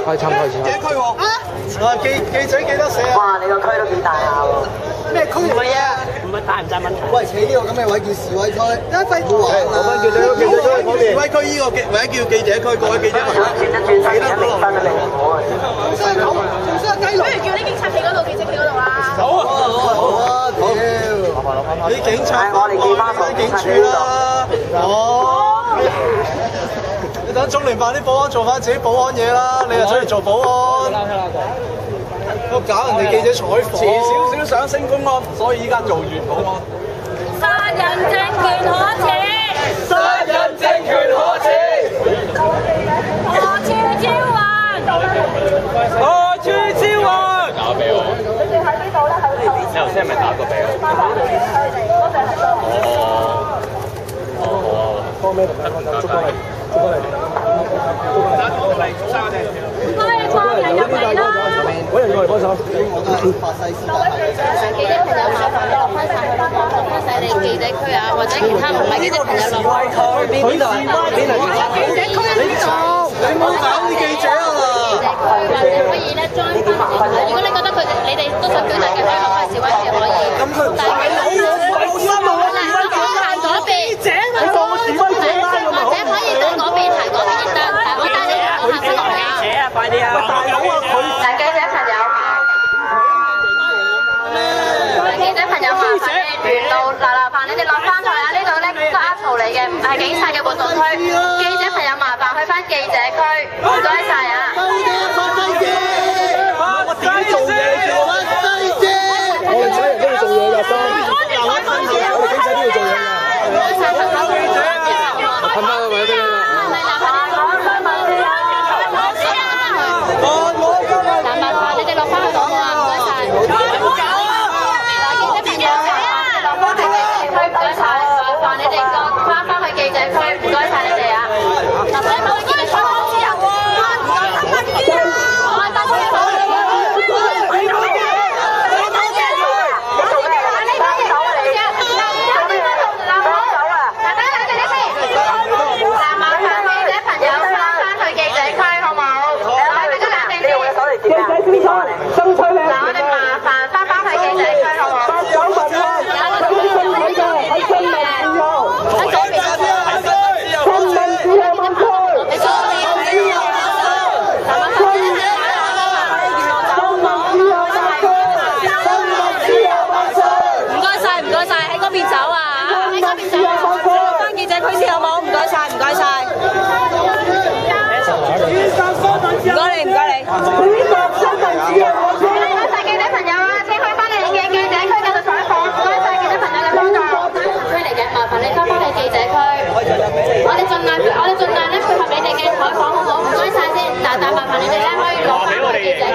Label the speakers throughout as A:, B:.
A: 開參。
B: 幾區喎？記者記得寫啊！
C: 哇！你個區都幾大下喎。
B: 咩區嚟嘅？
C: 唔係大唔大問題？
B: 喂，企呢個咁嘅位叫示威區，一揮唔玩啊！我叫你記者區嗰邊。示威區呢個位叫記者區，各位記者朋友。
C: 轉一轉身，一零分都離唔好啊！
B: 仲衰狗，仲衰雞佬。
D: 不如叫啲警察企嗰度，記者企嗰度啦。
B: 好啊！屌！啲警察
C: 我哋記翻
B: 警署啦。哦。你等中聯辦啲保安做翻自己保安嘢啦，你又出嚟做保安。我搞人哋記者採訪，遲少少想升公安，所以依家做完保安。
D: 殺人政權可恥，
B: 殺人政權可恥，
D: 何處招魂，
B: 何處招魂。
E: 打俾我。
D: 你哋喺邊度咧？喺度。
E: 你頭先係咪打過俾我？
A: 幫咩同咩？捉過嚟。
D: 可以幫人入嚟啦。
A: 揾人過嚟幫手。
B: 我都係法西斯。
D: 記者朋友麻煩你落翻晒去啦，落翻晒你記者區啊，或者其他唔係記者朋友落翻去。
C: 邊度啊？邊度？
D: 記者區喺邊度？
B: 你冇搞啲記者啊！
D: 或者可以咧 join 翻如果你覺得你哋都想表達嘅，可以落翻示威嘅可以。
B: 咁佢
D: 但係
B: 冇心啊！
D: 行嗰邊，
B: 你放個示威者啦，
D: 或者可以喺嗰邊行嗰邊亦得。我帶你行翻落嚟啊！
C: 快啲啊！
B: 大佬啊，佢
D: 記者朋友，記者朋友麻煩你沿路你哋落翻去啊！呢度咧都阿曹嚟嘅，唔係警察嘅活動區。記者朋友麻煩去翻記者區，唔該晒啊！
B: 我點做嘢？我哋請人都要做嘢㗎，我哋警察都要做嘢㗎。噴翻個位先啦。
D: 麻煩你哋落翻去好唔好啊？唔該晒。記者朋友落翻去記者區，唔該晒。麻煩你哋翻返去記者區，唔該晒你哋啊！嗱，所以我哋見你採訪自由喎。
C: 爭取咧！
D: 嗱，我哋麻煩翻返去記者區好唔好？
C: 有問題啊！有啲問題㗎，係新聞自由。
D: 喺左邊啊！
C: 新聞自由萬歲！
D: 你左邊啊！
C: 新聞自由萬歲！新聞自由萬歲！
D: 唔該晒，唔該晒，喺嗰邊走啊！喺嗰邊走啊！翻記者區先好冇？唔該晒，唔該晒。唔該你，唔該你。
C: 唔
D: 該晒記者朋友啊，請去翻你哋嘅記者區繼續採訪。唔該晒記者朋友嘅幫助。區嚟嘅，麻煩你翻返去記者區。我哋盡量咧配合你哋嘅採訪，好唔好？唔該晒先。但麻煩你哋咧可以落翻去記者區。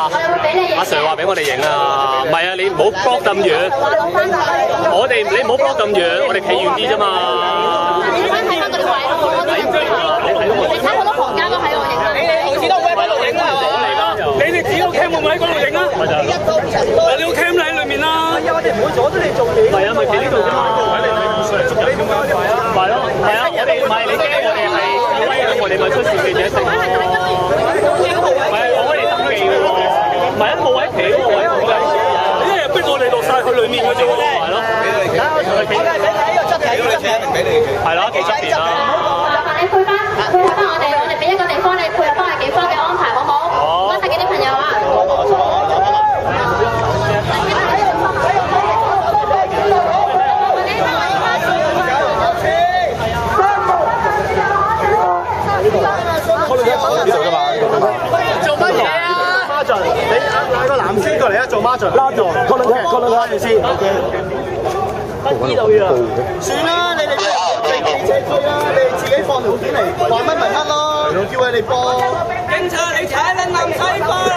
D: 我哋會俾你影。阿
E: Sir 話俾我哋影啊，唔係啊，你唔好 block 咁遠。你唔好 block 咁遠，我哋企遠啲啫嘛。
D: 你翻睇翻嗰啲位咯，你睇好多房間都喺度影啊。
E: 你哋好似都喺嗰度影啊，係嘛？你哋自己個 cam 會唔會喺嗰度影啊？你個 cam 喺裏面啦。
B: 係啊，我哋唔會阻咗你做嘢。
E: 係啊，咪企呢度啫嘛。係咯，係啊，我哋唔係你驚我哋係示威咁，我哋咪出示記者證。唔係，我哋登記嘅喎。唔係啊，冇位企嗰個位冇計。你一日逼我哋落晒去裏面嘅啫喎。係咯。
B: 我哋係俾睇呢個側企，
E: 係咯，企側邊啦。
D: 麻煩你配合翻我哋俾一個地方你配合翻係警方嘅安排，好唔好？唔該曬記者朋友啊！
B: 做乜嘢啊？孖進，你嗌個男先過嚟啊！做孖進，拉住，拉住先。呢度要。算啦，你哋記者區啦，你哋自己放條片嚟，話乜咪乜咯，叫佢哋播。警察，你踩撚爛西瓜啦！